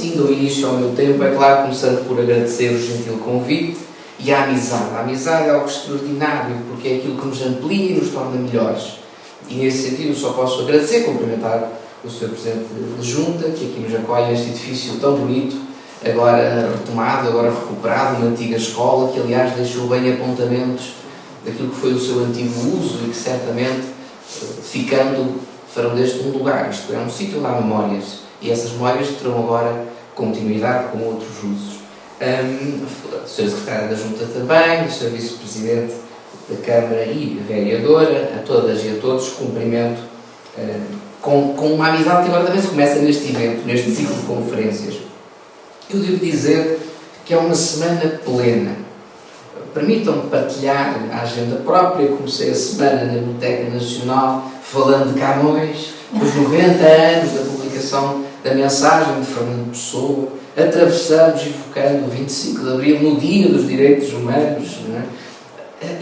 assim dou início ao meu tempo, é claro, começando por agradecer o gentil convite e a amizade. A amizade é algo extraordinário, porque é aquilo que nos amplia e nos torna melhores. E nesse sentido só posso agradecer, cumprimentar o Sr. Presidente de Junta, que aqui nos acolhe neste edifício tão bonito, agora retomado, agora recuperado, uma antiga escola, que aliás deixou bem apontamentos daquilo que foi o seu antigo uso e que certamente, farão deste um lugar, isto é, um sítio onde há memórias, e essas memórias terão agora continuidade com outros usos. A Sra. Secretária da Junta também, o Sr. Vice-Presidente da Câmara e Vereadora, a todas e a todos, cumprimento com uma amizade que agora também se começa neste evento, neste ciclo de conferências. Eu devo dizer que é uma semana plena. Permitam-me partilhar a agenda própria. Comecei a semana na Biblioteca Nacional falando de Camões, os 90 anos da publicação da mensagem de Fernando Pessoa, atravessamos e evocando o 25 de Abril no Dia dos Direitos Humanos, não é?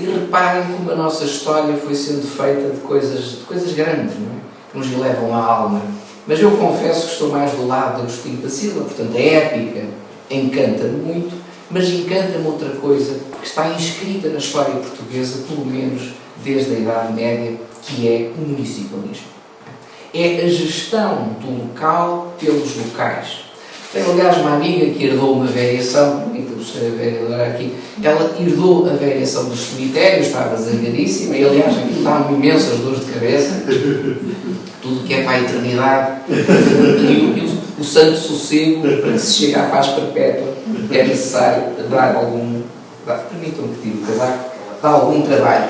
E reparem como a nossa história foi sendo feita de coisas grandes, não é? Que nos elevam à alma. Mas eu confesso que estou mais do lado de Agostinho da Silva, portanto a épica encanta-me muito, mas encanta-me outra coisa que está inscrita na história portuguesa, pelo menos desde a Idade Média, que é o municipalismo. É a gestão do local pelos locais. Tenho, aliás, uma amiga que herdou uma variação, bonita, a vereadora aqui, ela herdou a variação dos cemitérios, estava zangadíssima, e aliás aquilo dá-me imensas dores de cabeça, tudo que é para a eternidade, e o santo sossego, para que se chegue à paz perpétua, é necessário dar algum, permitam-me que diga o casaco, dá algum trabalho.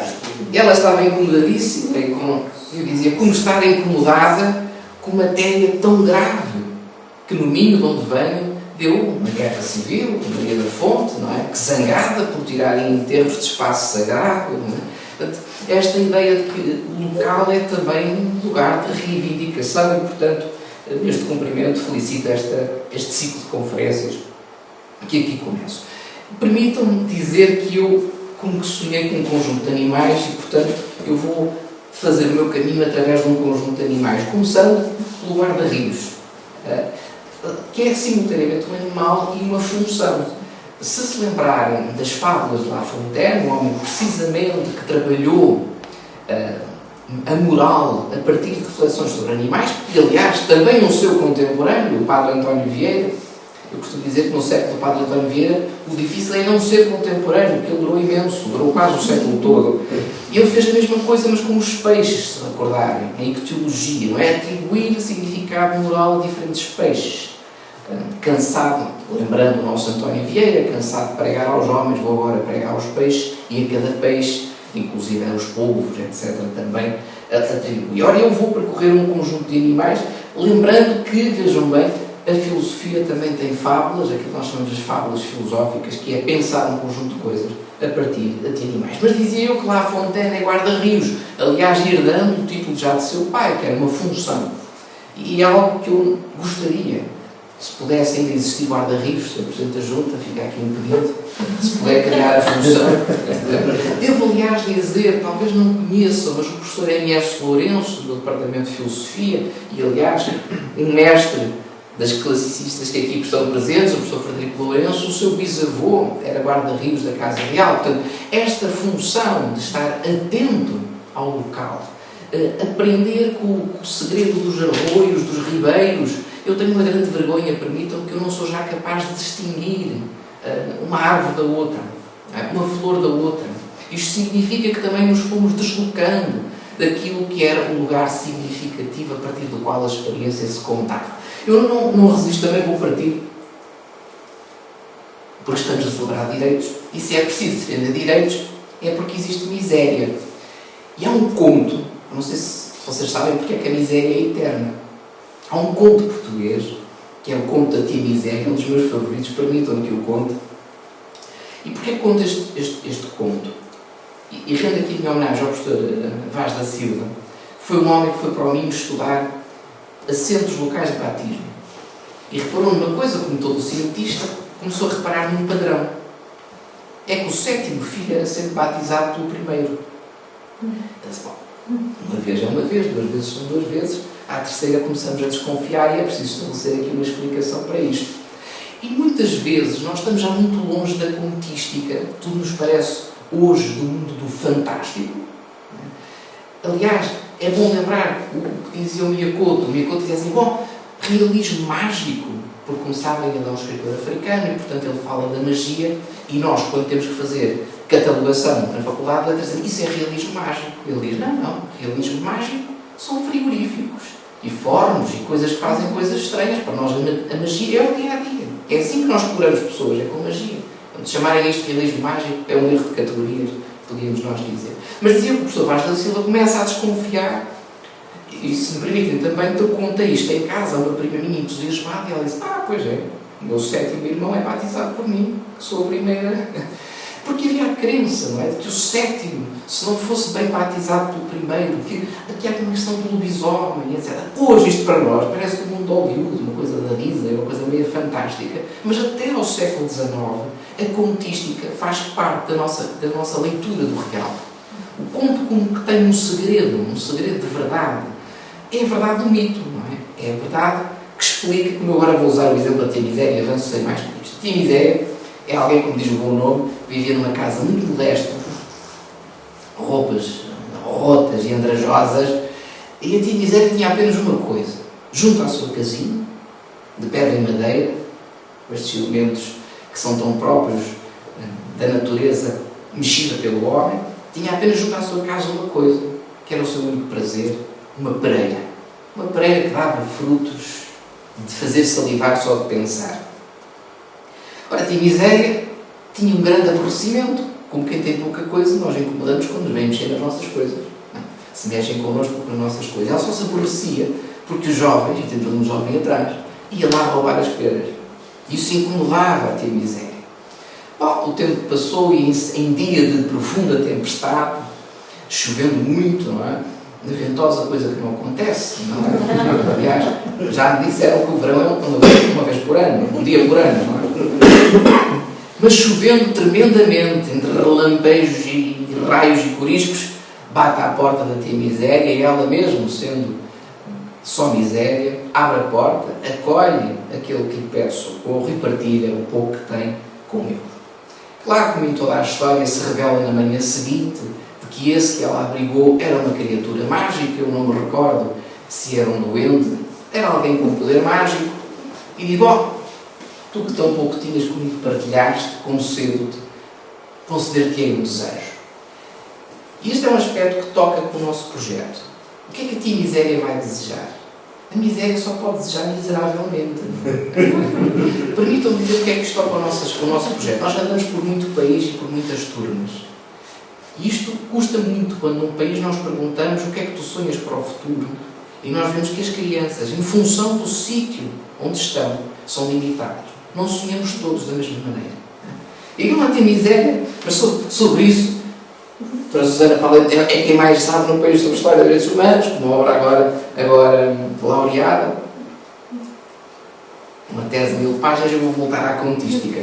E ela estava incomodadíssima, e eu dizia, como estar incomodada com matéria tão grave, que no Minho, de onde venho, deu uma guerra civil, Maria da Fonte, não é? Que zangada por tirarem enterros de espaço sagrado, não é? Portanto, esta ideia de que o local é também um lugar de reivindicação e, portanto, neste cumprimento felicito este ciclo de conferências que aqui começo. Permitam-me dizer que eu, como que sonhei com um conjunto de animais e, portanto, eu vou fazer o meu caminho através de um conjunto de animais, começando pelo guarda-rios, que é simultaneamente um animal e uma função. Se lembrarem das fábulas de La Fontaine, um homem precisamente que trabalhou a moral a partir de reflexões sobre animais, e aliás também um seu contemporâneo, o Padre António Vieira. Eu costumo dizer que no século do Padre António Vieira o difícil é não ser contemporâneo, porque ele durou imenso, durou quase o século todo. E ele fez a mesma coisa, mas com os peixes, se recordarem, em ictiologia, não é? Atribuir significado moral a diferentes peixes. Cansado, lembrando o nosso António Vieira, cansado de pregar aos homens, vou agora pregar aos peixes, e a cada peixe, inclusive aos polvos, etc., também atribui. Ora, eu vou percorrer um conjunto de animais, lembrando que, vejam bem, a filosofia também tem fábulas, aquilo que nós chamamos de fábulas filosóficas, que é pensar um conjunto de coisas a partir de animais. Mas dizia eu que La Fontaine é guarda-rios, aliás, herdando o título já de seu pai, que era uma função. E é algo que eu gostaria, se pudesse ainda existir guarda-rios, Sr. Presidente da Junta, fica aqui um pedido, se puder criar a função. Devo, aliás, dizer, talvez não conheçam, mas o professor M.S. Lourenço, do Departamento de Filosofia, e, aliás, um mestre das classicistas que aqui estão presentes, o professor Frederico Lourenço, o seu bisavô era guarda-rios da Casa Real. Portanto, esta função de estar atento ao local, aprender com o segredo dos arroios, dos ribeiros. Eu tenho uma grande vergonha, permitam-me, que eu não sou já capaz de distinguir uma árvore da outra, uma flor da outra. Isto significa que também nos fomos deslocando daquilo que era um lugar significativo a partir do qual a experiência se contava. Eu não resisto, também vou partir, porque estamos a celebrar direitos, e se é preciso defender direitos, é porque existe miséria. E há um conto, não sei se vocês sabem porque é que a miséria é eterna. Há um conto português, que é o conto da Tia Miséria, um dos meus favoritos, permitam-me que eu conte. E porquê que conto este conto? E rendo aqui a minha homenagem ao professor Vaz da Silva, foi um homem que foi para o Minho estudar assentos locais de batismo. E reparou numa coisa, como todo cientista, começou a reparar num padrão. É que o sétimo filho era sempre batizado pelo primeiro. Então-se, bom, uma vez é uma vez, duas vezes são duas vezes, à terceira começamos a desconfiar e é preciso estabelecer aqui uma explicação para isto. muitas vezes nós estamos já muito longe da contística, tudo nos parece hoje do mundo do fantástico. Aliás, é bom lembrar o que dizia o Miyakoto. O Miyakoto dizia assim, bom, realismo mágico, porque como sabem ele é um escritor africano e portanto ele fala da magia e nós, quando temos que fazer catalogação na faculdade, dizemos, isso é realismo mágico. Ele diz, não, realismo mágico são frigoríficos e fornos e coisas que fazem coisas estranhas. Para nós a magia é o dia-a-dia. É assim que nós exploramos pessoas, é com magia. Quando chamarem isto de realismo mágico, é um erro de categorias, podíamos nós dizer. Mas dizia que o professor Vaz da Silva começa a desconfiar, e se me permitem também, eu contei isto em casa a uma prima minha entusiasmada, e ela disse, pois é, o meu 7º irmão é batizado por mim, que sou a primeira. Porque havia a crença, não é? De que o 7º, se não fosse bem batizado pelo primeiro, que aqui há uma questão do lobisomem, etc. Hoje isto para nós parece do mundo de Hollywood, uma coisa da Disney, uma coisa meio fantástica, mas até ao século XIX a contística faz parte da nossa leitura do real. O conto como que tem um segredo de verdade. É a verdade do mito, não é? É a verdade que explica, como eu agora vou usar o exemplo da Tia Miséria, avanço sem mais por isto. A Tia Miséria é alguém, como diz o bom nome, vivia numa casa muito modesta, roupas rotas e andrajosas, e a Tia Miséria tinha apenas uma coisa, junto à sua casinha, de pedra e madeira, com estes elementos que são tão próprios da natureza mexida pelo homem, tinha apenas junto à sua casa uma coisa, que era o seu único prazer, uma pereira. Uma pereira que dava frutos de fazer salivar só de pensar. Ora, a Tia Miséria tinha um grande aborrecimento. Como quem tem pouca coisa, nós incomodamos quando nos vêm mexer nas nossas coisas. Não? Se mexem connosco nas nossas coisas. Ela só se aborrecia porque os jovens, e temos um jovem atrás, ia lá roubar as peras. Isso incomodava a Tia Miséria. Bom, o tempo passou e em dia de profunda tempestade, chovendo muito, não é? Ventosa, coisa que não acontece, não é? Aliás, já me disseram que o verão é uma vez por ano, um dia por ano, não é? Mas chovendo tremendamente, entre relampejos e raios e coriscos, bate à porta da Tia Miséria e ela mesmo, sendo só miséria, abre a porta, acolhe aquele que lhe pede socorro e partilha o pouco que tem com ele. Claro que, como em toda a história, se revela na manhã seguinte que esse que ela abrigou era uma criatura mágica, eu não me recordo se era um duende, era alguém com poder mágico, e digo, tu que tão pouco tinhas comigo partilhaste, concedo-te, conceder-te-ei um desejo. E este é um aspecto que toca com o nosso projeto. O que é que a Tia Miséria vai desejar? A miséria só pode desejar miseravelmente. Permitam-me dizer o que é que isto toca com o nosso projeto. Nós andamos por muito país e por muitas turmas. E isto custa muito quando num país nós perguntamos o que é que tu sonhas para o futuro e nós vemos que as crianças, em função do sítio onde estão, são limitados. Não sonhamos todos da mesma maneira. E não há ter miséria, mas sobre isso, a Susana Paulette é quem mais sabe no país sobre a história dos direitos humanos, com uma obra agora laureada, uma tese de 1000 páginas. Eu vou voltar à contística.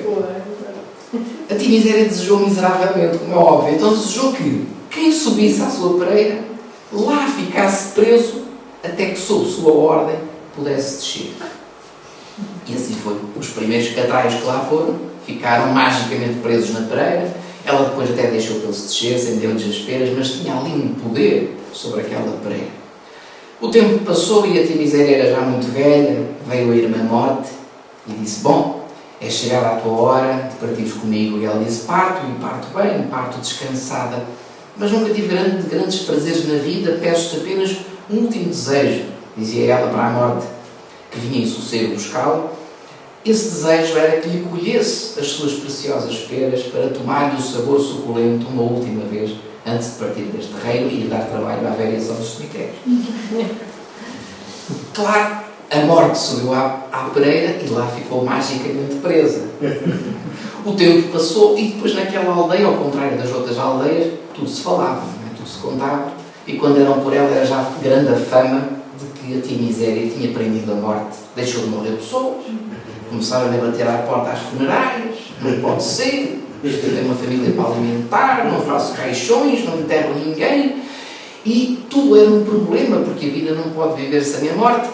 A Tia Miséria desejou miseravelmente, como é óbvio. Então desejou que quem subisse à sua pereira lá ficasse preso até que, sob sua ordem, pudesse descer. E assim foi. Os primeiros catraios que lá foram ficaram magicamente presos na pereira. Ela depois até deixou que eles descessem, deu-lhes as peras, mas tinha ali um poder sobre aquela pereira. O tempo passou e a Tia Miséria era já muito velha. Veio a irmã Morte e disse, bom, é chegar à tua hora de partires comigo. E ela disse, parto, e parto bem, parto descansada, mas nunca tive grandes prazeres na vida, peço-te apenas um último desejo, dizia ela para a Morte, que vinha em sossego buscá-la. Esse desejo era que lhe colhesse as suas preciosas peras para tomar-lhe o sabor suculento uma última vez, antes de partir deste reino e lhe dar trabalho à variação dos cemitérios. Claro, a Morte subiu à pereira e lá ficou magicamente presa. O tempo passou e depois naquela aldeia, ao contrário das outras aldeias, tudo se falava, não é? Tudo se contava. E quando eram por ela era já grande a fama de que a Tia Miséria tinha prendido a Morte. Deixou de morrer pessoas, começaram a bater à porta às funerárias, não pode ser, eu tenho uma família para alimentar, não faço caixões, não enterro ninguém. E tudo era um problema, porque a vida não pode viver sem a morte.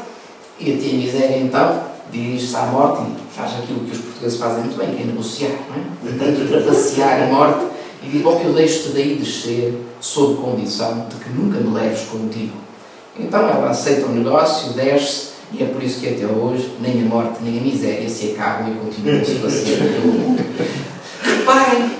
E a Tia Miséria, então, dirige-se à morte e faz aquilo que os portugueses fazem muito bem, que é negociar, não é? Tentando trapacear a morte e diz: bom, eu deixo-te daí descer sob condição de que nunca me leves contigo. Então ela aceita o negócio, desce, e é por isso que até hoje nem a morte nem a miséria se acabam e continuam a se passear pelo mundo. Reparem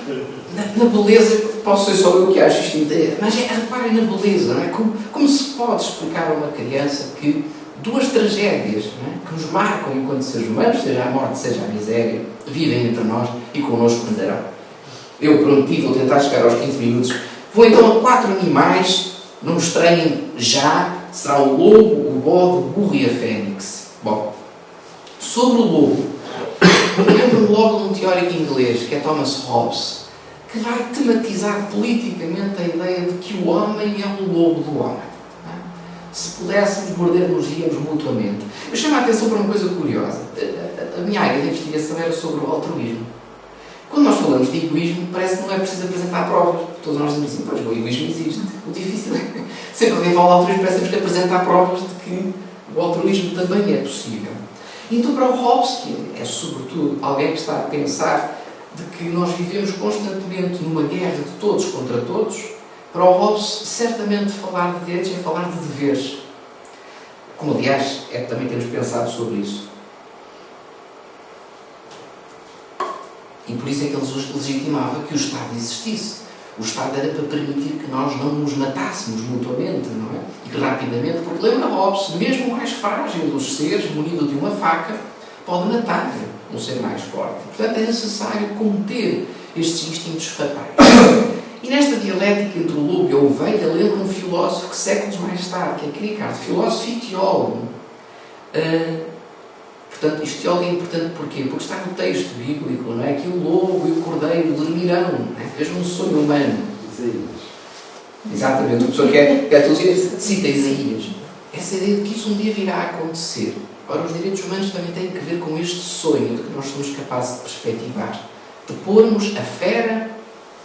na beleza, posso ser só eu que acho isto inteiro, mas reparem na beleza, não é? Como se pode explicar a uma criança que duas tragédias, não é, que nos marcam enquanto seres humanos, seja a morte, seja a miséria, vivem entre nós e connosco andarão. Eu prometi, vou tentar chegar aos 15 minutos. Vou então a 4 animais, não me estranhem já, será o lobo, o bode, o burro e a fênix. Bom, sobre o lobo, lembro-me logo de um teórico inglês, que é Thomas Hobbes, que vai tematizar politicamente a ideia de que o homem é o lobo do homem. Se pudéssemos, morder-nos-íamos mutuamente. Eu chamo a atenção para uma coisa curiosa. A minha área de investigação era sobre o altruísmo. Quando nós falamos de egoísmo, parece que não é preciso apresentar provas. Todos nós dizemos assim: pois, o egoísmo existe. O difícil é, sempre que alguém fala de altruísmo, parece que apresentar provas de que o altruísmo também é possível. Então, para o Hobbes, que é sobretudo alguém que está a pensar de que nós vivemos constantemente numa guerra de todos contra todos, para o Hobbes, certamente falar de direitos é falar de deveres. Como, aliás, também temos pensado sobre isso. E por isso é que ele legitimava que o Estado existisse. O Estado era para permitir que nós não nos matássemos mutuamente, não é? E que rapidamente, porque lembra Hobbes, mesmo o mais frágil dos seres, munido de uma faca, pode matar um ser mais forte. Portanto, é necessário conter estes instintos fatais. E nesta dialética entre o lobo e a ovelha, lembra um filósofo que séculos mais tarde, que é Kierkegaard, filósofo e teólogo. Portanto, este teólogo é importante porquê? Porque está no texto bíblico, não é? Que o lobo e o cordeiro dormirão, não é? Mesmo um sonho humano. Exatamente, a pessoa que é teologia cita Isaías. Essa ideia de que isso um dia virá a acontecer. Ora, os direitos humanos também têm que ver com este sonho de que nós somos capazes de perspectivar, de pormos a fera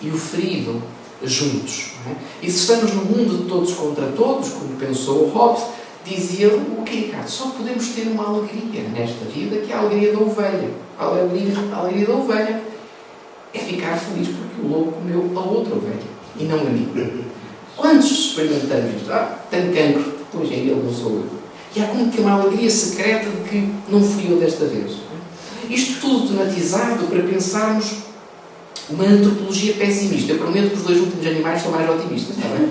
e o ferido juntos. Não é? E se estamos no mundo de todos contra todos, como pensou o Hobbes, dizia o Kierkegaard, só podemos ter uma alegria nesta vida, que é a alegria da ovelha. A alegria da ovelha é ficar feliz porque o lobo comeu a outra ovelha e não a mim. Quantos experimentamos isto? Tenho cancro, pois é ele, não sou eu. E há como que uma alegria secreta de que não fui eu desta vez. Isto tudo tematizado para pensarmos uma antropologia pessimista. Eu prometo que os dois últimos animais são mais otimistas, está bem?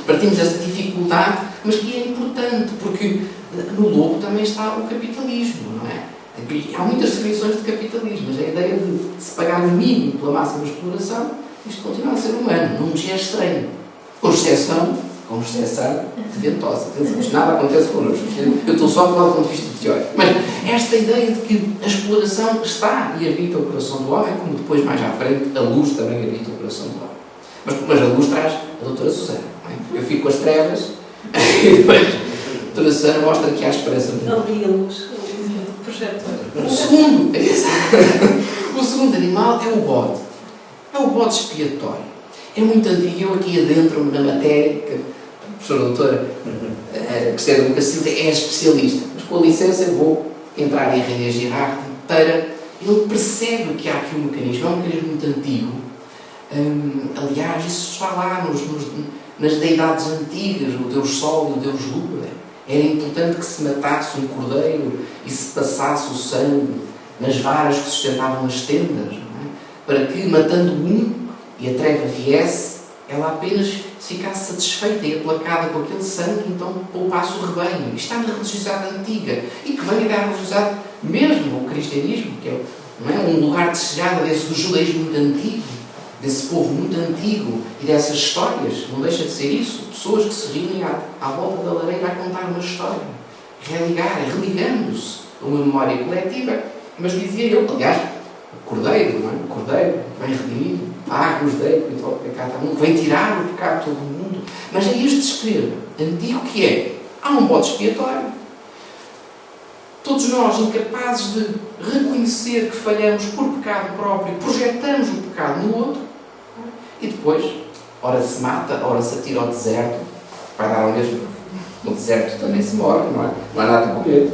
Partimos dessa dificuldade, mas que é importante, porque no lobo também está o capitalismo, não é? Há muitas definições de capitalismo, mas a ideia de se pagar o mínimo pela máxima exploração, isto continua a ser humano, não nos é estranho. Com exceção de ventosa. Nada acontece connosco. Eu estou só a falar do ponto de vista teórico. Mas esta ideia de que a exploração está e habita o coração do homem, como depois, mais à frente, a luz também habita o coração do homem. Mas a luz traz a doutora Susana. Não é? Eu fico com as trevas e depois a doutora Susana mostra que há esperança. Não vi a luz, o projeto. O segundo animal é o bode. É o bode expiatório. É muito antigo. Eu aqui adentro-me na matéria, que a professora doutora Cristina Lucas Silva é especialista. Mas com a licença eu vou entrar em René Girard para... Ele percebe que há aqui um mecanismo. É um mecanismo muito antigo. Aliás, isso está lá nas deidades antigas, o Deus Sol e o Deus Lua. Era importante que se matasse um cordeiro e se passasse o sangue nas varas que sustentavam as tendas, não é? Para que, matando um e a treva viesse, ela apenas ficasse satisfeita e aplacada com aquele sangue, então poupasse o rebanho. Isto está na religiosidade antiga e que vem da religiosidade mesmo, o cristianismo, que é, não é, um lugar de chegada desse do judaísmo muito antigo, desse povo muito antigo e dessas histórias. Não deixa de ser isso. Pessoas que se reúnem à volta da lareira a contar uma história, religando-se a uma memória coletiva. Mas dizia eu, aliás, o cordeiro, não é? O cordeiro vem redimido, paga os deitos e todo o pecado ao mundo, vem tirar o pecado de todo o mundo. Mas é este escrever antigo que é: há um bode expiatório. Todos nós, incapazes de reconhecer que falhamos por pecado próprio, projetamos o pecado no outro, e depois, ora se mata, ora se atira ao deserto, vai dar ao mesmo. No deserto também se morre, não é? Não há nada a comer.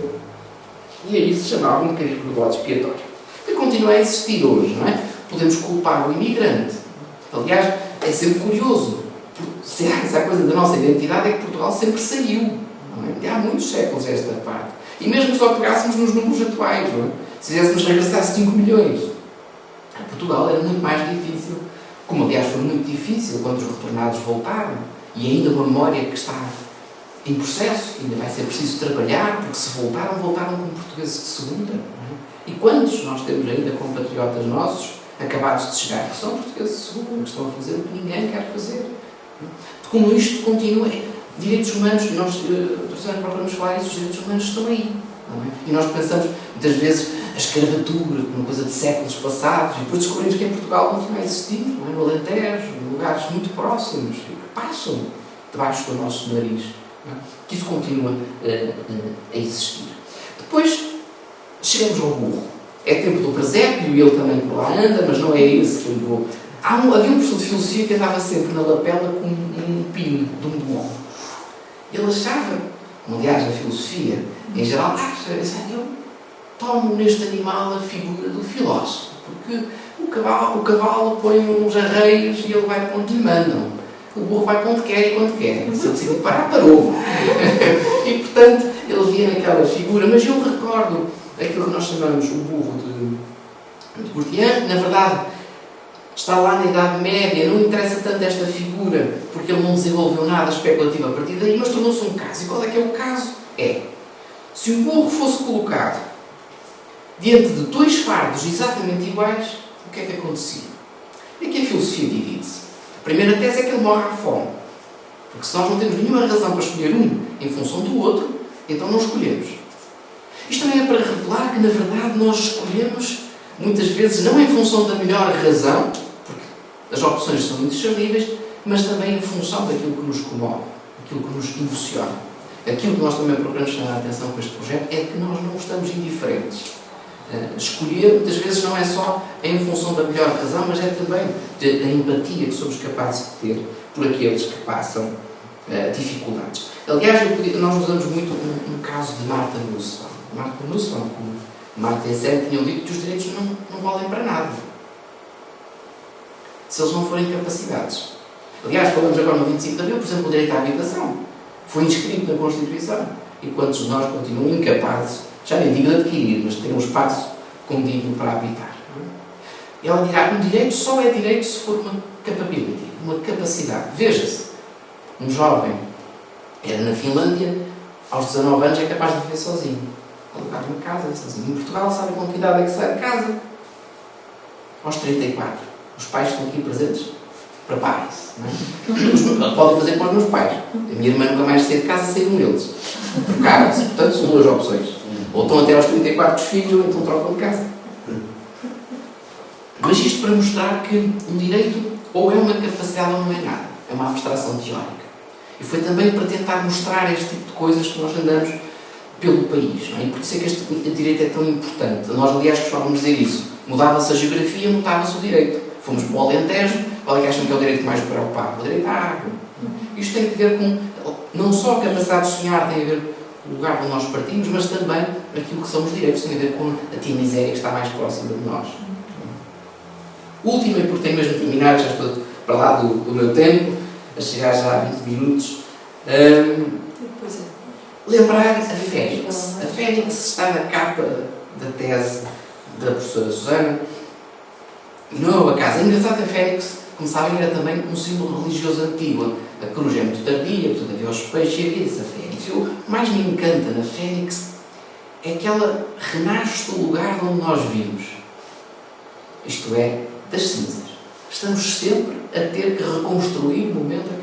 E aí se chamava um bocadinho de bode expiatório. E continua a existir hoje, não é? Podemos culpar o imigrante. Aliás, é sempre curioso. Se há coisa da nossa identidade é que Portugal sempre saiu. Não é? Há muitos séculos esta parte. E mesmo se só pegássemos nos números atuais, não é? Se fizéssemos regressar 5 milhões, Portugal era muito mais difícil. Como, aliás, foi muito difícil quando os retornados voltaram. E ainda uma memória que está em processo, ainda vai ser preciso trabalhar, porque se voltaram como portugueses de segunda. Não é? E quantos nós temos ainda compatriotas nossos, acabados de chegar, que são portugueses de segunda, que estão a fazer o que ninguém quer fazer. Como isto continua, direitos humanos, nós, procuramos falar isso, os direitos humanos estão aí. Não é? E nós pensamos, muitas vezes, a escravatura, uma coisa de séculos passados, e depois descobrimos que em Portugal continua a existir, não é? No Alentejo, em lugares muito próximos, que passam debaixo do nosso nariz. Não é? Que isso continua a existir. Depois, chegamos ao burro. É tempo do presépio, e ele também por lá anda, mas não é esse que eu vou... Havia um professor de filosofia que andava sempre na lapela com um pino de um burro. Ele achava, aliás, a filosofia, em geral, eu tomo neste animal a figura do filósofo, porque o cavalo põe uns arreios e ele vai para onde lhe mandam. O burro vai para onde quer e quando quer. Se ele decidir parar, parou. E, portanto, ele via naquela figura. Mas eu recordo aquilo que nós chamamos o burro de Bourdieu, na verdade, está lá na Idade Média, não interessa tanto esta figura, porque ele não desenvolveu nada especulativo a partir daí, mas tornou-se um caso. E qual é que é o caso? Se um burro fosse colocado diante de dois fardos exatamente iguais, o que é que acontecia? E aqui a filosofia divide-se. A primeira tese é que ele morre à fome. Porque se nós não temos nenhuma razão para escolher um em função do outro, então não escolhemos. Isto também é para revelar que, na verdade, nós escolhemos muitas vezes não em função da melhor razão, porque as opções são indiscerníveis, mas também em função daquilo que nos comove, daquilo que nos emociona. Aquilo que nós também procuramos chamar a atenção com este projeto é que nós não estamos indiferentes. Escolher, muitas vezes, não é só em função da melhor razão, mas é também da empatia que somos capazes de ter por aqueles que passam dificuldades. Aliás, nós usamos muito um caso de Martha Nussbaum. Martha Nussbaum, como Marta e Zé tinham dito, que os direitos não valem para nada se eles não forem capacidades. Aliás, falamos agora no 25 de Abril, por exemplo, o direito à habitação. Foi inscrito na Constituição. E quantos de nós continuam incapazes, já nem digo de adquirir, mas de ter um espaço condigno para habitar. E ela dirá, um direito só é direito se for uma capability, uma capacidade. Veja-se, um jovem era na Finlândia, aos 19 anos é capaz de viver sozinho. Alugar uma casa sozinho. Em Portugal, sabe com que idade é que sai de casa? Aos 34. Os pais estão aqui presentes? Preparem-se. Podem fazer com os meus pais. A minha irmã nunca mais saiu de casa, saíram eles. Trocaram-se. Portanto, são duas opções. Ou estão até aos 34 dos filhos, ou então trocam de casa. Mas isto para mostrar que um direito ou é uma capacidade ou não é nada. É uma abstração teórica. E foi também para tentar mostrar este tipo de coisas que nós andamos pelo país. Não é? E por isso é que este direito é tão importante. Nós, aliás, costumávamos dizer isso. Mudava-se a geografia, mudava-se o direito. Fomos para o Alentejo, qual é que acham que é o direito mais preocupado? O direito à água. Isto tem a ver com, não só a capacidade de sonhar, tem a ver com o lugar onde nós partimos, mas também aquilo que são os direitos, tem a ver com a tia miséria que está mais próxima de nós. Última, e porque tenho mesmo de terminar, já estou para lá do meu tempo, a chegar já a 20 minutos. Lembrar a Fênix. A Fênix está na capa da tese da professora Susana. Não, a casa. É engraçado, a Fênix, como sabem, era também um símbolo religioso antigo. A cruz é muito tardia, portanto havia os peixes e havia a Fênix. E o que mais me encanta na Fênix é que ela renasce do lugar onde nós vimos. Isto é, das cinzas. Estamos sempre a ter que reconstruir o momento a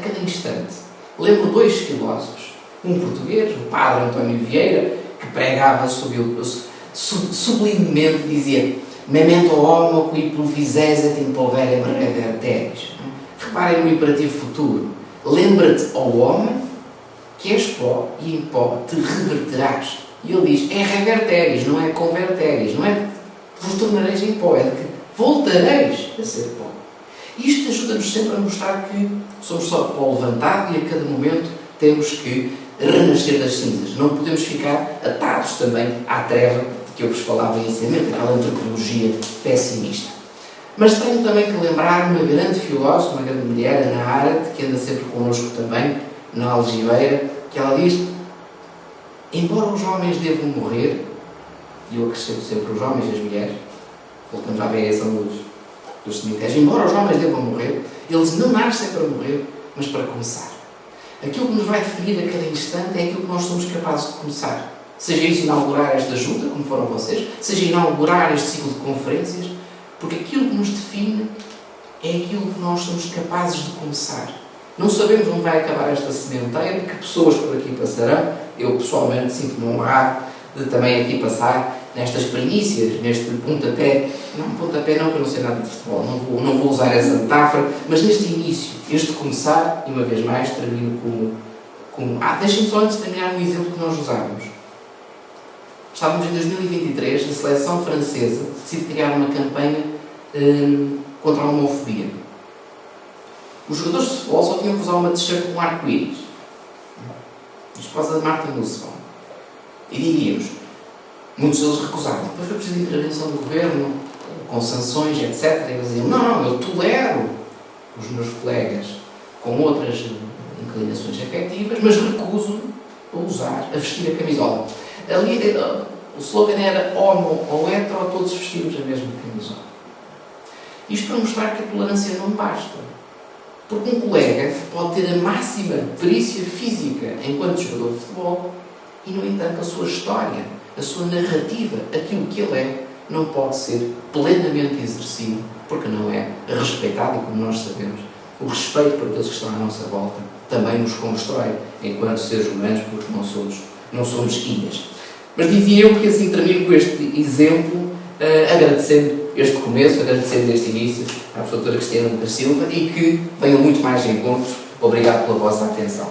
cada instante. Lembro dois filósofos. Um português, o padre António Vieira, que pregava sublimemente, dizia memento homo qui pluvises et impovere reverteris. Reparem no imperativo futuro. Lembra-te, ó homem, que és pó e em pó te reverterás. E ele diz, é reverteris, não é converteris, não é vos tornareis em pó, é de que voltareis a ser pó. E isto ajuda-nos sempre a mostrar que somos só pó levantado e a cada momento temos que renascer das cinzas. Não podemos ficar atados também à treva de que eu vos falava inicialmente, aquela antropologia pessimista. Mas tenho também que lembrar uma grande filósofa, uma grande mulher, Ana Arendt, que anda sempre connosco também, na Algibeira, que ela diz: embora os homens devam morrer, e eu acrescento sempre os homens e as mulheres, voltamos à variação dos cemitérios, embora os homens devam morrer, eles não nascem para morrer, mas para começar. Aquilo que nos vai definir a cada instante é aquilo que nós somos capazes de começar. Seja isso inaugurar esta junta, como foram vocês, seja inaugurar este ciclo de conferências, porque aquilo que nos define é aquilo que nós somos capazes de começar. Não sabemos onde vai acabar esta sementeira, que pessoas por aqui passarão. Eu, pessoalmente, sinto-me honrado de também aqui passar nestas primícias, neste pontapé. Não, pontapé não, porque eu não sei nada de futebol, não vou usar essa metáfora, mas neste início, este começar, e uma vez mais, termino como... deixem-me só antes de terminar um exemplo que nós usávamos. Estávamos em 2023, a seleção francesa decide criar uma campanha contra a homofobia. Os jogadores de futebol só tinham que usar uma t-shirt com um arco-íris. A esposa de Martin Nussbaum. E diríamos, muitos deles recusavam. Depois foi preciso intervenção do governo, com sanções, etc. E eles diziam, não, eu tolero os meus colegas com outras inclinações afetivas, mas recuso a usar, a vestir a camisola. Ali, o slogan era homo ou hetero, todos vestimos a mesma camisola. Isto para mostrar que a tolerância não basta. Porque um colega pode ter a máxima perícia física enquanto jogador de futebol e, no entanto, a sua história, a sua narrativa, aquilo que ele é, não pode ser plenamente exercido porque não é respeitado. E, como nós sabemos, o respeito por aqueles que estão à nossa volta também nos constrói enquanto seres humanos, porque não somos ilhas. Mas dizia eu que assim termino com este exemplo, agradecendo este começo, agradecendo este início à professora Cristiana Lucas Silva e que venham muito mais encontros. Obrigado pela vossa atenção.